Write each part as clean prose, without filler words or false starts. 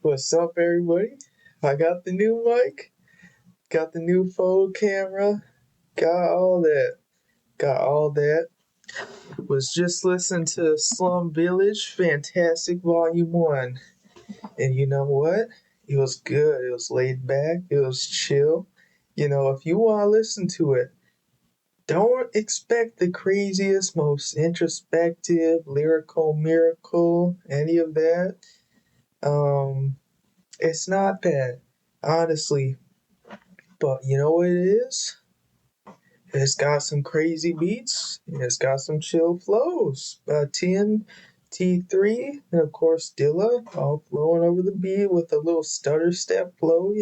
What's up, everybody? I got the new mic, got the new phone camera, got all that. Got all that. Was just listening to Slum Village, Fantastic Volume 1. And you know what? It was good. It was laid back. It was chill. If you want to listen to it, don't expect the craziest, most introspective, lyrical miracle, any of that. Um, it's not bad, honestly. But you know what it is? It's got some crazy beats. It's got some chill flows. Tim, T3, and of course Dilla, all flowing over the beat with a little stutter step flow.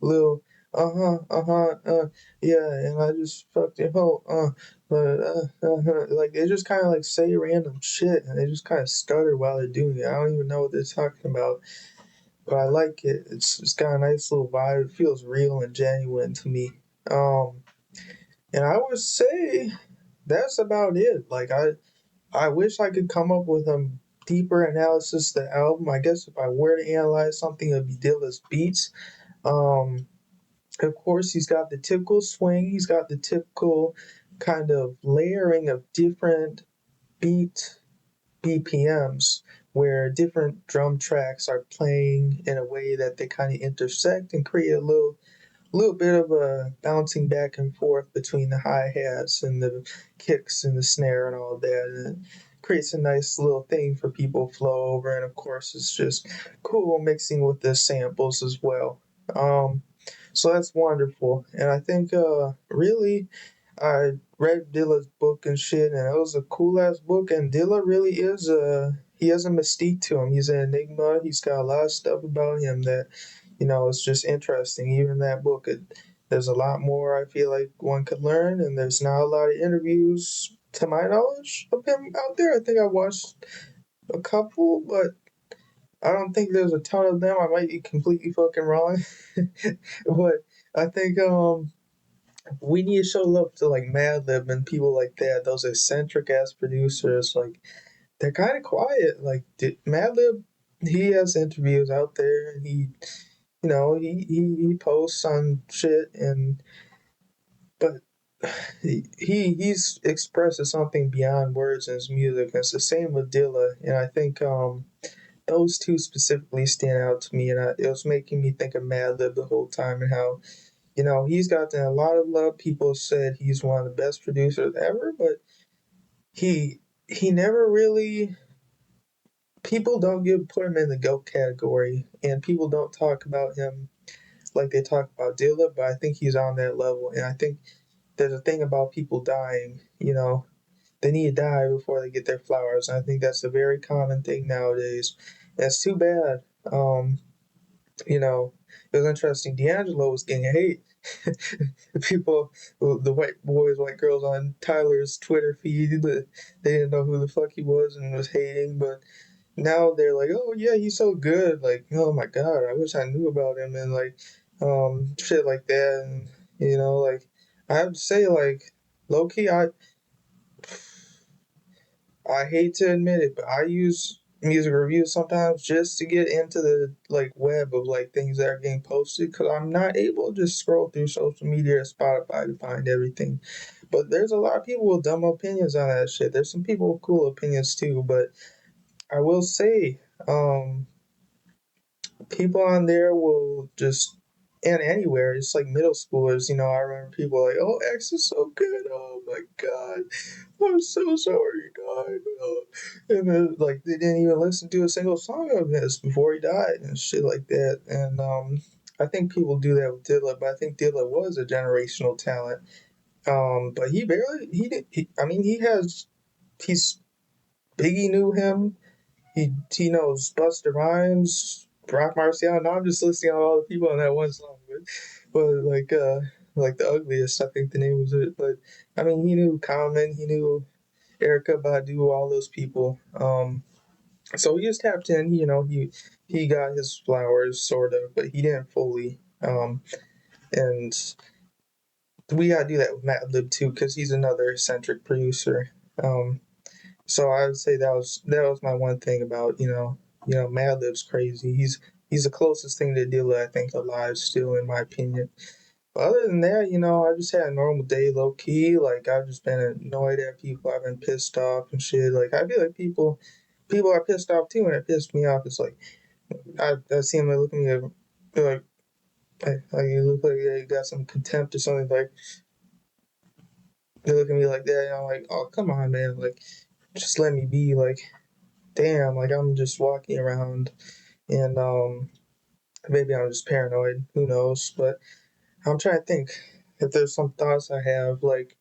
Little yeah. And I just fucked it whole like they just kind of like say random shit and they just kind of stutter while they're doing it. I don't even know what they're talking about, but I like it. It's got a nice little vibe. It feels real and genuine to me. Um. And I would say that's about it. I wish I could come up with a deeper analysis of the album. I guess if I were to analyze something, it'd be Dilla's beats. Um, of course, he's got the typical swing. He's got the typical kind of layering of different beat BPMs where different drum tracks are playing in a way that they kind of intersect and create a little bit of a bouncing back and forth between the hi hats and the kicks and the snare and all that. And it creates a nice little thing for people to flow over. And of course, it's just cool mixing with the samples as well. Um, so that's wonderful. And I think really, I read Dilla's book and shit, and it was a cool ass book. And Dilla really is he has a mystique to him. He's an enigma. He's got a lot of stuff about him that it's just interesting. Even that book, there's a lot more I feel like one could learn, and there's not a lot of interviews, to my knowledge, of him out there. I think I watched a couple, but I don't think there's a ton of them. I might be completely fucking wrong, but I think we need to show love to like Madlib and people like that. Those eccentric ass producers, like they're kind of quiet. Like Madlib, he has interviews out there, and he posts on shit, and but he's expresses something beyond words in his music. And it's the same with Dilla, and I think those two specifically stand out to me, and it was making me think of Madlib the whole time and how he's gotten a lot of love. People said he's one of the best producers ever, but he he never really people don't give put him in the GOAT category, and people don't talk about him like they talk about Dilla, but I think he's on that level. And I think there's a thing about people dying, they need to die before they get their flowers. And I think that's a very common thing nowadays. And it's too bad. It was interesting. D'Angelo was getting hate. The people, the white boys, white girls on Tyler's Twitter feed, they didn't know who the fuck he was and was hating. But now they're like, oh yeah, he's so good. Like, oh my god, I wish I knew about him and like, shit like that. And like, I have to say, like, low key, I hate to admit it, but I use music reviews sometimes just to get into the like web of like things that are getting posted because I'm not able to just scroll through social media or Spotify to find everything. But there's a lot of people with dumb opinions on that shit. There's some people with cool opinions too, but I will say, people on there will just and anywhere, it's like middle schoolers, I remember people like, oh, X is so good, oh my god, I'm so sorry he died. Oh. And then like they didn't even listen to a single song of his before he died and shit like that. And I think people do that with Dilla, but I think Dilla was a generational talent. But he barely he did I mean he's Biggie knew him, he knows Busta Rhymes, Rock Marciano. Now I'm just listing out all the people on that one song, but like the ugliest, I think the name was it. But I mean, he knew Common, he knew Erica Badu, all those people. So he just tapped in. He got his flowers sort of, but he didn't fully. And we gotta do that with Matt Lib too, because he's another eccentric producer. Um, so I would say that was my one thing about Madlib's crazy. He's the closest thing to Dilla I think alive still, in my opinion. But other than that, I just had a normal day, low key. Like I've just been annoyed at people. I've been pissed off and shit. Like I feel like people are pissed off too, and it pissed me off. It's like I see them, they look at me like you look like you got some contempt or something. Like they look at me like that, and I'm like, oh come on, man. Like just let me be. Like damn. Like I'm just walking around, and maybe I'm just paranoid. Who knows? But I'm trying to think if there's some thoughts I have. Like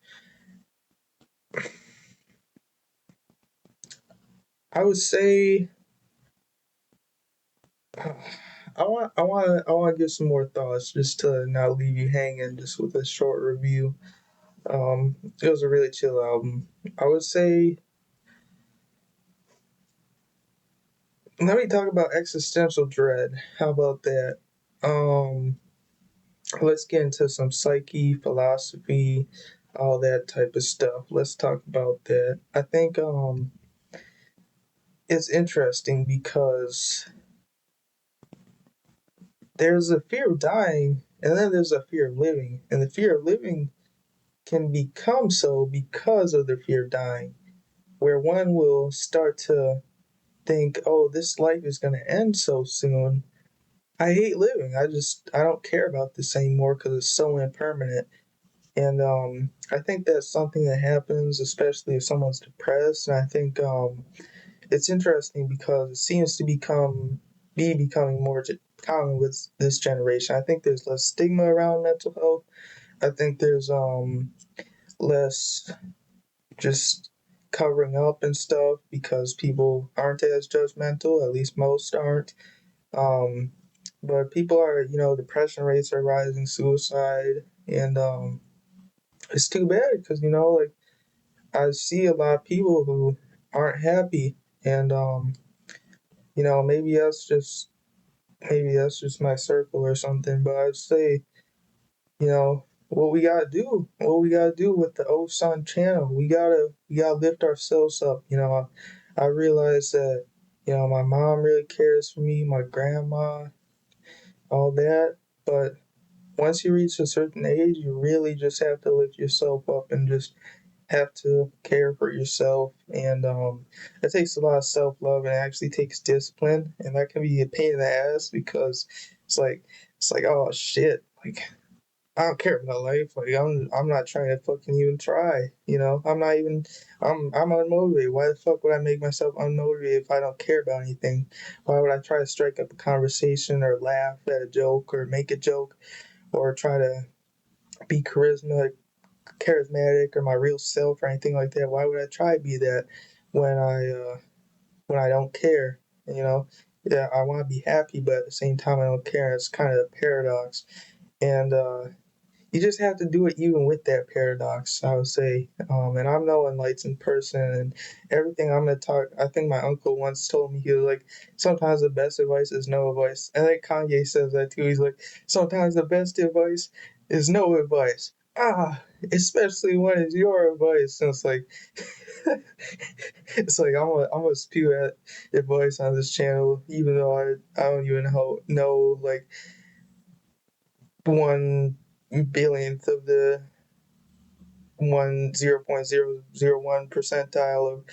I would say I want to give some more thoughts just to not leave you hanging just with a short review. It was a really chill album. I would say let me talk about existential dread. How about that? Um, let's get into some psyche, philosophy, all that type of stuff. Let's talk about that. I think it's interesting because there's a fear of dying and then there's a fear of living. And the fear of living can become so because of the fear of dying, where one will start to think, oh, this life is going to end so soon. I hate living. I don't care about this anymore because it's so impermanent. And I think that's something that happens, especially if someone's depressed. And I think it's interesting because it seems to becoming more common with this generation. I think there's less stigma around mental health. I think there's less just covering up and stuff because people aren't as judgmental. At least most aren't. Um, but people are, depression rates are rising, suicide, and it's too bad because like I see a lot of people who aren't happy, and maybe that's just my circle or something. But I'd say what we gotta do with the O Sun channel. We gotta lift ourselves up. I realize that my mom really cares for me, my grandma, all that, but once you reach a certain age, you really just have to lift yourself up and just have to care for yourself. And it takes a lot of self love and it actually takes discipline. And that can be a pain in the ass because it's like, oh shit. Like, I don't care about life. Like, I'm not trying to fucking even try. I'm not even, I'm unmotivated. Why the fuck would I make myself unmotivated if I don't care about anything? Why would I try to strike up a conversation or laugh at a joke or make a joke or try to be charismatic or my real self or anything like that? Why would I try to be that when I don't care? You know, yeah, I want to be happy, but at the same time I don't care. It's kind of a paradox, and you just have to do it even with that paradox, I would say. And I'm no enlightened person, and everything I'm gonna talk. I think my uncle once told me, he was like, sometimes the best advice is no advice. And I think Kanye says that too. He's like, sometimes the best advice is no advice. Especially when it's your advice. And it's like, it's like I'm gonna spew at advice on this channel, even though I don't even know like 1 billionth of the 0.001 percentile of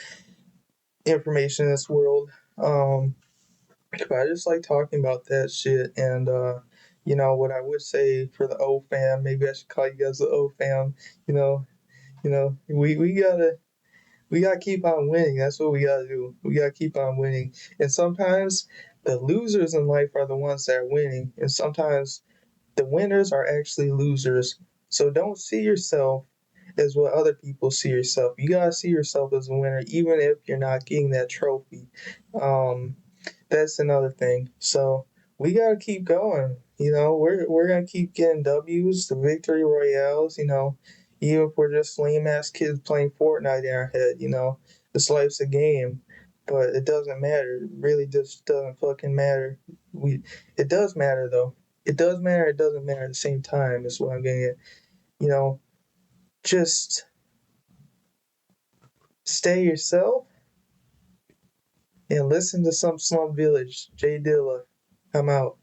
information in this world. But I just like talking about that shit. And what I would say for the O fam, maybe I should call you guys the O fam. You know, we gotta keep on winning. That's what we gotta do. We gotta keep on winning. And sometimes the losers in life are the ones that are winning, and sometimes the winners are actually losers. So don't see yourself as what other people see yourself. You gotta see yourself as a winner, even if you're not getting that trophy. Um, that's another thing. So we gotta keep going. We're gonna keep getting W's, the victory royales. Even if we're just lame ass kids playing Fortnite in our head. This life's a game, but it doesn't matter. It really just doesn't fucking matter. It does matter though. It does matter. It doesn't matter at the same time. Is what I'm getting at. You know, just stay yourself and listen to some Slum Village, J Dilla. I'm out.